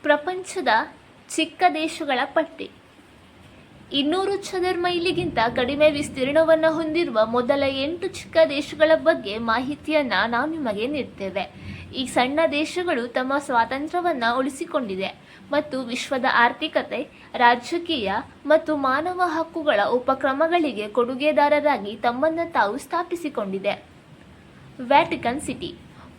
ಪ್ರಪಂಚದ ಚಿಕ್ಕ ದೇಶಗಳ ಪಟ್ಟಿ. 200 ಚದರ ಮೈಲಿಗಿಂತ ಕಡಿಮೆ ವಿಸ್ತೀರ್ಣವನ್ನು ಹೊಂದಿರುವ ಮೊದಲ 8 ಚಿಕ್ಕ ದೇಶಗಳ ಬಗ್ಗೆ ಮಾಹಿತಿಯನ್ನು ನಾವು ನಿಮಗೆ ನೀಡ್ತೇವೆ. ಈ ಸಣ್ಣ ದೇಶಗಳು ತಮ್ಮ ಸ್ವಾತಂತ್ರ್ಯವನ್ನು ಉಳಿಸಿಕೊಂಡಿದೆ ಮತ್ತು ವಿಶ್ವದ ಆರ್ಥಿಕತೆ, ರಾಜಕೀಯ ಮತ್ತು ಮಾನವ ಹಕ್ಕುಗಳ ಉಪಕ್ರಮಗಳಿಗೆ ಕೊಡುಗೆದಾರರಾಗಿ ತಮ್ಮನ್ನು ತಾವು ಸ್ಥಾಪಿಸಿಕೊಂಡಿದೆ. Vatican city.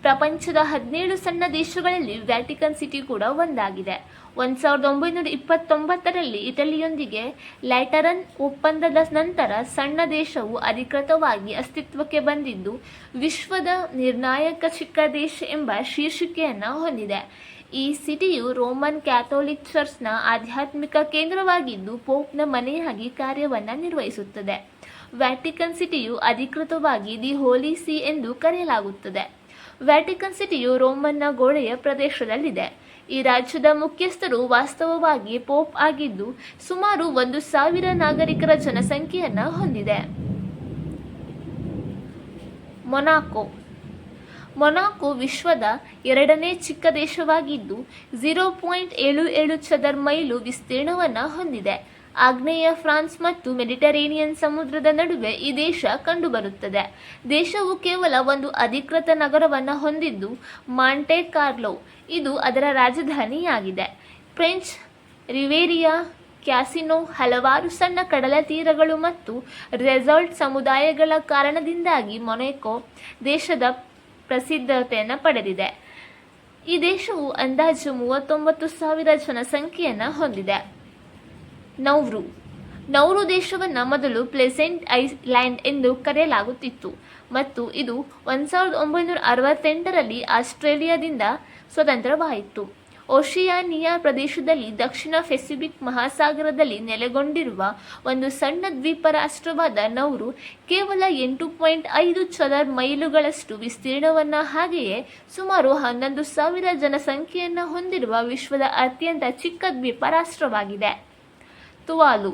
ಪ್ರಪಂಚದ 17 ಸಣ್ಣ ದೇಶಗಳಲ್ಲಿ ವ್ಯಾಟಿಕನ್ ಸಿಟಿ ಕೂಡ ಒಂದಾಗಿದೆ. 1929ರಲ್ಲಿ ಇಟಲಿಯೊಂದಿಗೆ ಲ್ಯಾಟರನ್ ಒಪ್ಪಂದದ ನಂತರ ಸಣ್ಣ ದೇಶವು ಅಧಿಕೃತವಾಗಿ ಅಸ್ತಿತ್ವಕ್ಕೆ ಬಂದಿದ್ದು, ವಿಶ್ವದ ನಿರ್ಣಾಯಕ ಚಿಕ್ಕ ದೇಶ ಎಂಬ ಶೀರ್ಷಿಕೆಯನ್ನು ಹೊಂದಿದೆ. ಈ ಸಿಟಿಯು ರೋಮನ್ ಕ್ಯಾಥೋಲಿಕ್ ಚರ್ಚ್ನ ಆಧ್ಯಾತ್ಮಿಕ ಕೇಂದ್ರವಾಗಿದ್ದು, ಪೋಪ್ನ ಮನೆಯಾಗಿ ಕಾರ್ಯವನ್ನು ನಿರ್ವಹಿಸುತ್ತದೆ. ವ್ಯಾಟಿಕನ್ ಸಿಟಿಯು ಅಧಿಕೃತವಾಗಿ ದಿ ಹೋಲಿ ಸಿ ಎಂದು ಕರೆಯಲಾಗುತ್ತದೆ. ವ್ಯಾಟಿಕನ್ ಸಿಟಿಯು ರೋಮನ್ನ ಗೋಡೆಯ ಪ್ರದೇಶದಲ್ಲಿದೆ. ಈ ರಾಜ್ಯದ ಮುಖ್ಯಸ್ಥರು ವಾಸ್ತವವಾಗಿ ಪೋಪ್ ಆಗಿದ್ದು, ಸುಮಾರು 1,000 ನಾಗರಿಕರ ಜನಸಂಖ್ಯೆಯನ್ನು ಹೊಂದಿದೆ. ಮೊನಾಕೋ. ಮೊನಾಕೋ ವಿಶ್ವದ 2ನೇ ಚಿಕ್ಕ ದೇಶವಾಗಿದ್ದು, 0.77 ಚದರ ಮೈಲು ವಿಸ್ತೀರ್ಣವನ್ನು ಹೊಂದಿದೆ. ಆಗ್ನೇಯ ಫ್ರಾನ್ಸ್ ಮತ್ತು ಮೆಡಿಟರೇನಿಯನ್ ಸಮುದ್ರದ ನಡುವೆ ಈ ದೇಶ ಕಂಡುಬರುತ್ತದೆ. ದೇಶವು ಕೇವಲ ಒಂದು ಅಧಿಕೃತ ನಗರವನ್ನು ಹೊಂದಿದ್ದು, ಮಾಂಟೆ ಕಾರ್ಲೋ. ಇದು ಅದರ ರಾಜಧಾನಿಯಾಗಿದೆ. ಫ್ರೆಂಚ್ ರಿವೇರಿಯಾ, ಕ್ಯಾಸಿನೋ, ಹಲವಾರು ಸಣ್ಣ ಕಡಲ ತೀರಗಳು ಮತ್ತು ರೆಸಾರ್ಟ್ ಸಮುದಾಯಗಳ ಕಾರಣದಿಂದಾಗಿ ಮೊನಾಕೋ ದೇಶದ ಪ್ರಸಿದ್ಧತೆಯನ್ನು ಪಡೆದಿದೆ. ಈ ದೇಶವು ಅಂದಾಜು 39,000 ಜನಸಂಖ್ಯೆಯನ್ನು ಹೊಂದಿದೆ. ನೌರು ದೇಶವನ್ನು ಮೊದಲು ಪ್ಲೆಸೆಂಟ್ ಐಲ್ಯಾಂಡ್ ಎಂದು ಕರೆಯಲಾಗುತ್ತಿತ್ತು ಮತ್ತು ಇದು 1968ರಲ್ಲಿ ಆಸ್ಟ್ರೇಲಿಯಾದಿಂದ ಸ್ವತಂತ್ರವಾಯಿತು. ಓಷಿಯಾನಿಯಾ ಪ್ರದೇಶದಲ್ಲಿ ದಕ್ಷಿಣ ಪೆಸಿಫಿಕ್ ಮಹಾಸಾಗರದಲ್ಲಿ ನೆಲೆಗೊಂಡಿರುವ ಒಂದು ಸಣ್ಣ ದ್ವೀಪ ರಾಷ್ಟ್ರವಾದ ನೌರು ಕೇವಲ 8.5 ಚದರ ಮೈಲುಗಳಷ್ಟು ವಿಸ್ತೀರ್ಣವನ್ನು, ಹಾಗೆಯೇ ಸುಮಾರು 11,000 ಜನಸಂಖ್ಯೆಯನ್ನು ಹೊಂದಿರುವ ವಿಶ್ವದ ಅತ್ಯಂತ ಚಿಕ್ಕ ದ್ವೀಪ ರಾಷ್ಟ್ರವಾಗಿದೆ. ತುವಾಲು.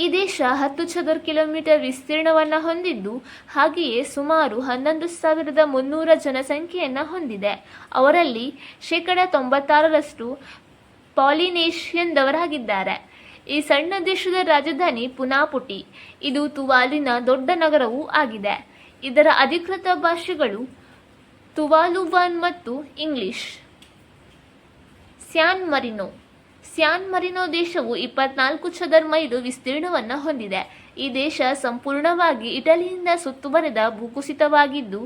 ಈ ದೇಶ 10 ಚದರ ಕಿಲೋಮೀಟರ್ ವಿಸ್ತೀರ್ಣವನ್ನು ಹೊಂದಿದ್ದು, ಹಾಗೆಯೇ ಸುಮಾರು 11,300 ಜನಸಂಖ್ಯೆಯನ್ನು ಹೊಂದಿದೆ. ಅವರಲ್ಲಿ 96% ಪಾಲಿನೇಷಿಯನ್ದವರಾಗಿದ್ದಾರೆ. ಈ ಸಣ್ಣ ದೇಶದ ರಾಜಧಾನಿ ಪುನಾಪುಟಿ. ಇದು ತುವಾಲಿನ ದೊಡ್ಡ ನಗರವೂ ಆಗಿದೆ. ಇದರ ಅಧಿಕೃತ ಭಾಷೆಗಳು ತುವಾಲುವಾನ್ ಮತ್ತು ಇಂಗ್ಲಿಷ್. ಸ್ಯಾನ್ ಮರಿನೋ ದೇಶವು 24 ಚದರ ಮೈಲು ವಿಸ್ತೀರ್ಣವನ್ನು ಹೊಂದಿದೆ. ಈ ದೇಶ ಸಂಪೂರ್ಣವಾಗಿ ಇಟಲಿಯಿಂದ ಸುತ್ತುವರೆದ ಭೂಕುಸಿತವಾಗಿದ್ದು,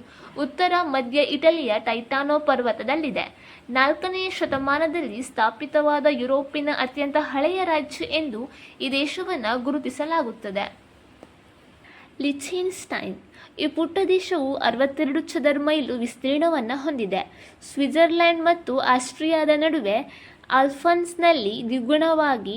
ಉತ್ತರ ಮಧ್ಯ ಇಟಲಿಯ ಟೈಟಾನೋ ಪರ್ವತದಲ್ಲಿದೆ. 4ನೇ ಶತಮಾನದಲ್ಲಿ ಸ್ಥಾಪಿತವಾದ ಯುರೋಪಿನ ಅತ್ಯಂತ ಹಳೆಯ ರಾಜ್ಯ ಎಂದು ಈ ದೇಶವನ್ನು ಗುರುತಿಸಲಾಗುತ್ತದೆ. ಲಿಚೆನ್ಸ್ಟೈನ್. ಈ ಪುಟ್ಟ ದೇಶವು 62 ಚದರ ಮೈಲು ವಿಸ್ತೀರ್ಣವನ್ನು ಹೊಂದಿದೆ. ಸ್ವಿಟ್ಜರ್ಲೆಂಡ್ ಮತ್ತು ಆಸ್ಟ್ರಿಯಾದ ನಡುವೆ ಆಲ್ಫನ್ಸ್ನಲ್ಲಿ ದ್ವಿಗುಣವಾಗಿ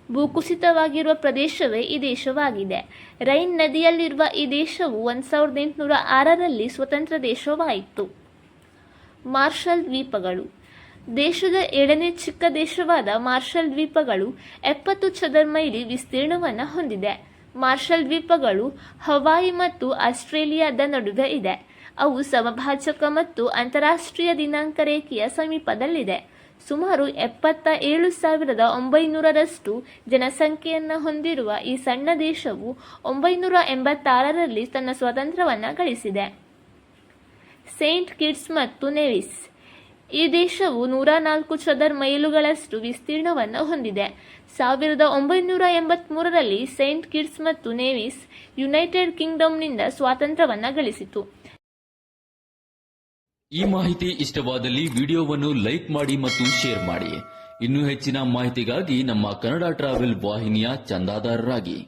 ಭೂಕುಸಿತವಾಗಿರುವ ಪ್ರದೇಶವೇ ಈ ದೇಶವಾಗಿದೆ. ರೈನ್ ನದಿಯಲ್ಲಿರುವ ಈ ದೇಶವು 1806ರಲ್ಲಿ ಸ್ವತಂತ್ರ ದೇಶವಾಯಿತು. ಮಾರ್ಷಲ್ ದ್ವೀಪಗಳು. ದೇಶದ 7ನೇ ಚಿಕ್ಕ ದೇಶವಾದ ಮಾರ್ಷಲ್ ದ್ವೀಪಗಳು 70 ಚದರ ಮೈಲಿ ವಿಸ್ತೀರ್ಣವನ್ನು ಹೊಂದಿದೆ. ಮಾರ್ಷಲ್ ದ್ವೀಪಗಳು ಹವಾಯಿ ಮತ್ತು ಆಸ್ಟ್ರೇಲಿಯಾದ ನಡುವೆ ಇದೆ. ಅವು ಸಮಭಾಜಕ ಮತ್ತು ಅಂತಾರಾಷ್ಟ್ರೀಯ ದಿನಾಂಕ ರೇಖೆಯ ಸಮೀಪದಲ್ಲಿದೆ. ಸುಮಾರು 77,900ರಷ್ಟು ಜನಸಂಖ್ಯೆಯನ್ನು ಹೊಂದಿರುವ ಈ ಸಣ್ಣ ದೇಶವು 986ರಲ್ಲಿ ತನ್ನ ಸ್ವಾತಂತ್ರ್ಯವನ್ನು ಗಳಿಸಿದೆ. ಸೇಂಟ್ ಕಿಟ್ಸ್ ಮತ್ತು ನೆವಿಸ್. ಈ ದೇಶವು 104 ಚದರ ಮೈಲುಗಳಷ್ಟು ವಿಸ್ತೀರ್ಣವನ್ನು ಹೊಂದಿದೆ. 1983ರಲ್ಲಿ ಸೇಂಟ್ ಕಿಟ್ಸ್ ಮತ್ತು ನೆವಿಸ್ ಯುನೈಟೆಡ್ ಕಿಂಗ್ಡಮ್ನಿಂದ ಸ್ವಾತಂತ್ರ್ಯವನ್ನು ಗಳಿಸಿತು. ಈ ಮಾಹಿತಿ ಇಷ್ಟವಾದಲ್ಲಿ ವಿಡಿಯೋವನ್ನು ಲೈಕ್ ಮಾಡಿ ಮತ್ತು ಶೇರ್ ಮಾಡಿ. ಇನ್ನೂ ಹೆಚ್ಚಿನ ಮಾಹಿತಿಗಾಗಿ ನಮ್ಮ ಕನ್ನಡ ಟ್ರಾವೆಲ್ ವಾಹಿನಿಯ ಚಂದಾದಾರರಾಗಿ.